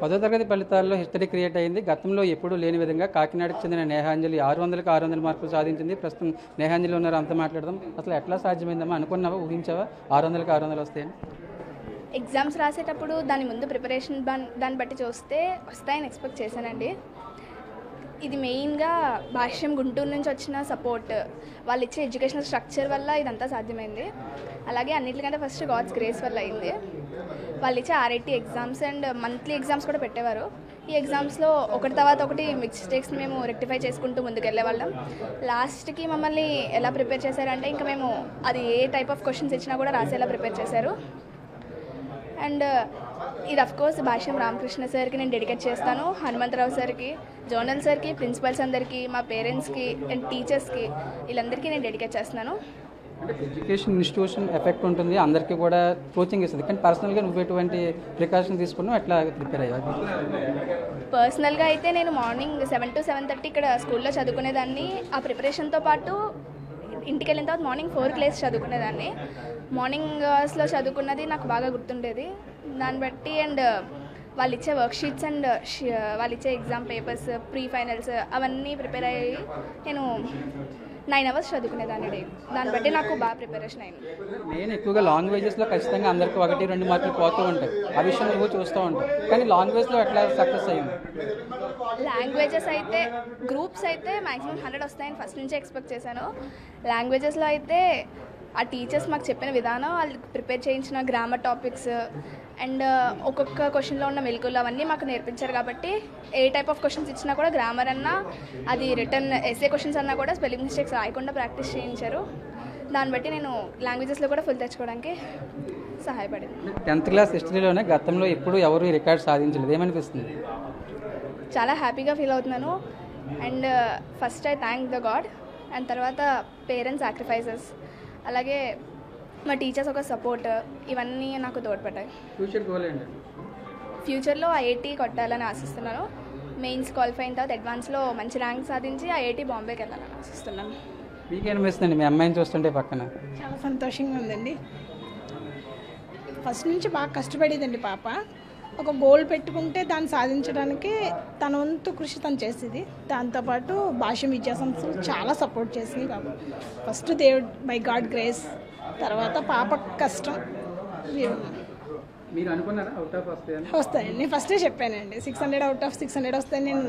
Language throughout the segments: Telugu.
10వ తరగతి ఫలితాల్లో హిస్టరీ క్రియేట్ అయింది. గతంలో ఎప్పుడూ లేని విధంగా కాకినాడకు చెందిన నేహాంజలి 600కి 600 మార్కులు సాధించింది. ప్రస్తుతం నేహాంజలి ఉన్నారు, అంతా మాట్లాడదాం. అసలు ఎట్లా సాధ్యమైందమ్మా? అనుకున్నావా, ఊహించావా 600కి 600 వస్తాయని? ఎగ్జామ్స్ రాసేటప్పుడు దాని ముందు ప్రిపరేషన్ దాన్ని బట్టి చూస్తే వస్తాయని ఎక్స్పెక్ట్ చేశానండి. ఇది మెయిన్గా భాష్యం గుంటూరు నుంచి వచ్చిన సపోర్ట్, వాళ్ళు ఇచ్చే ఎడ్యుకేషనల్ స్ట్రక్చర్ వల్ల ఇదంతా సాధ్యమైంది. అలాగే అన్నింటికంటే ఫస్ట్ గాడ్స్ గ్రేస్ వల్ల అయింది. వాళ్ళు ఇచ్చే ఆర్ఐటీ ఎగ్జామ్స్ అండ్ మంత్లీ ఎగ్జామ్స్ కూడా పెట్టేవారు. ఈ ఎగ్జామ్స్లో ఒకటి తర్వాత ఒకటి మిస్టేక్స్ని మేము రెక్టిఫై చేసుకుంటూ ముందుకెళ్ళే వాళ్ళం. లాస్ట్కి మమ్మల్ని ఎలా ప్రిపేర్ చేశారంటే ఇంకా మేము అది ఏ టైప్ ఆఫ్ క్వశ్చన్స్ ఇచ్చినా కూడా రాసేలా ప్రిపేర్ చేశారు. అండ్ ఇది అఫ్కోర్స్ భాష్యం రామకృష్ణ సార్కి నేను డెడికేట్ చేస్తాను, హనుమంతరావు సార్కి, జోనల్ సార్కి, ప్రిన్సిపల్స్ అందరికీ, మా పేరెంట్స్కి అండ్ టీచర్స్కి, వీళ్ళందరికీ నేను డెడికేట్ చేస్తున్నాను. అంటే ఎడ్యుకేషన్ ఇన్స్టిట్యూషన్ ఎఫెక్ట్ ఉంటుంది, అందరికీ కూడా కోచింగ్ ఇస్తుంది. కానీ పర్సనల్గా నువ్వు ఎటువంటి ప్రికాషన్ తీసుకున్నావు, ఎట్లా ప్రిపేర్ అయ్యావు? పర్సనల్గా అయితే నేను మార్నింగ్ 7 to 7:30 ఇక్కడ స్కూల్లో చదువుకునేదాన్ని. ఆ ప్రిపరేషన్తో పాటు ఇంటికి వెళ్ళిన తర్వాత మార్నింగ్ 4కి లేసి చదువుకునేదాన్ని. మార్నింగ్ అవర్స్లో చదువుకున్నది నాకు బాగా గుర్తుండేది. దాన్ని బట్టి అండ్ వాళ్ళు ఇచ్చే వర్క్షీట్స్ అండ్ వాళ్ళు ఇచ్చే ఎగ్జామ్ పేపర్స్, ప్రీ ఫైనల్స్ అవన్నీ ప్రిపేర్ అయ్యి నేను 9 hours చదువుకునేదాన్ని డైలీ. దాన్ని బట్టి నాకు బాగా ప్రిపరేషన్ అయింది. నేను ఎక్కువగా లాంగ్వేజెస్లో ఖచ్చితంగా అందరికీ 1-2 మార్కులు పోతూ ఉంటాయి, ఆ విషయం నువ్వు చూస్తూ ఉంటావు. కానీ లాంగ్వేజ్లో ఎట్లా సక్సెస్ అయ్యింది? లాంగ్వేజెస్ అయితే గ్రూప్స్ అయితే మ్యాక్సిమం 100 వస్తాయని ఫస్ట్ నుంచే ఎక్స్పెక్ట్ చేశాను. లాంగ్వేజెస్లో అయితే ఆ టీచర్స్ మాకు చెప్పిన విధానం, వాళ్ళు ప్రిపేర్ చేయించిన గ్రామర్ టాపిక్స్ అండ్ ఒక్కొక్క క్వశ్చన్లో ఉన్న మెలకువలు అవన్నీ మాకు నేర్పించారు. కాబట్టి ఏ టైప్ ఆఫ్ క్వశ్చన్స్ ఇచ్చినా కూడా గ్రామర్ అన్నా, అది రిటర్న్ ఎస్ఏ క్వశ్చన్స్ అన్నా కూడా స్పెల్లింగ్ మిస్టేక్స్ రాయకుండా ప్రాక్టీస్ చేయించారు. దాన్ని బట్టి నేను లాంగ్వేజెస్లో కూడా ఫుల్ తెచ్చుకోవడానికి సహాయపడింది. 10th క్లాస్ హిస్టరీలోనే గతంలో ఎప్పుడు ఎవరు ఈ రికార్డ్ సాధించలేదు, ఏమనిపిస్తుంది? చాలా హ్యాపీగా ఫీల్ అవుతున్నాను. And first I thank the God, and తర్వాత పేరెంట్స్ సాక్రిఫైసెస్, అలాగే మా టీచర్స్ ఒక సపోర్ట్, ఇవన్నీ నాకు తోడ్పడ్డాయి. ఫ్యూచర్ గోల్ ఏంటి? ఫ్యూచర్లో ఐఐటీ కొట్టాలని ఆశిస్తున్నాను. మెయిన్స్ క్వాలిఫై అయిన తర్వాత అడ్వాన్స్లో మంచి ర్యాంక్ సాధించి ఐఐటీ బాంబేకి వెళ్ళాలని ఆశిస్తున్నాను. మీకేమనిపిస్తుంది మీ అమ్మాయిని చూస్తుంటే పక్కన? చాలా సంతోషంగా ఉందండి. ఫస్ట్ నుంచి బాగా కష్టపడేదండి పాప. ఒక గోల్ పెట్టుకుంటే దాన్ని సాధించడానికి తన వంతు కృషి తను చేసేది. దాంతోపాటు భాష్యం విద్యాసంస్థలు చాలా సపోర్ట్ చేసింది పాప. ఫస్ట్ దేవుడు బై గాడ్ గ్రేస్, తర్వాత పాప కష్టం. మీరు అనుకున్నారా అవుట్ ఆఫ్ వస్తాయని? వస్తాయండి, నేను ఫస్టే చెప్పానండి 600 out of 600 వస్తాయని నేను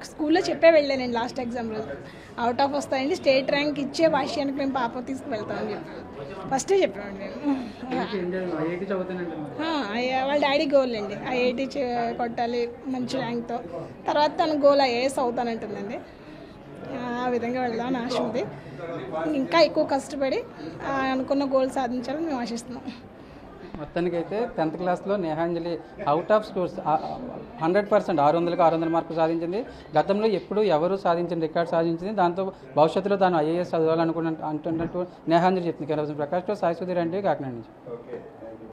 స్కూల్లో చెప్పే వెళ్ళానండి. లాస్ట్ ఎగ్జామ్ రోజు అవుట్ ఆఫ్ వస్తాయండి, స్టేట్ ర్యాంక్ ఇచ్చే భాష్యానికి మేము పాప తీసుకువెళ్తామని చెప్పాను. ఫస్టే చెప్పామండి. వాళ్ళ డాడీ గోల్ అండి ఐఐటీ కొట్టాలి మంచి ర్యాంక్తో. తర్వాత తన గోల్ ఐఏఎస్ అవుతానంటుందండి. ఆ విధంగా వెళ్దామని ఆశ ఉంది. ఇంకా ఎక్కువ కష్టపడి అనుకున్న గోల్ సాధించాలని మేము ఆశిస్తున్నాం. మొత్తానికైతే 10th క్లాస్లో నేహాంజలి అవుట్ ఆఫ్ స్కోర్స్ 100% 600కి 600 మార్కులు సాధించింది. గతంలో ఎప్పుడు ఎవరు సాధించిన రికార్డ్ సాధించింది. దాంతో భవిష్యత్తులో తాను ఐఏఎస్ చదవాలనుకున్న అంటున్నట్టు నేహాంజలి చెప్తుంది. ప్రకాష్తో సాయి సుధీర్ అంటే కాకినాడ నుంచి.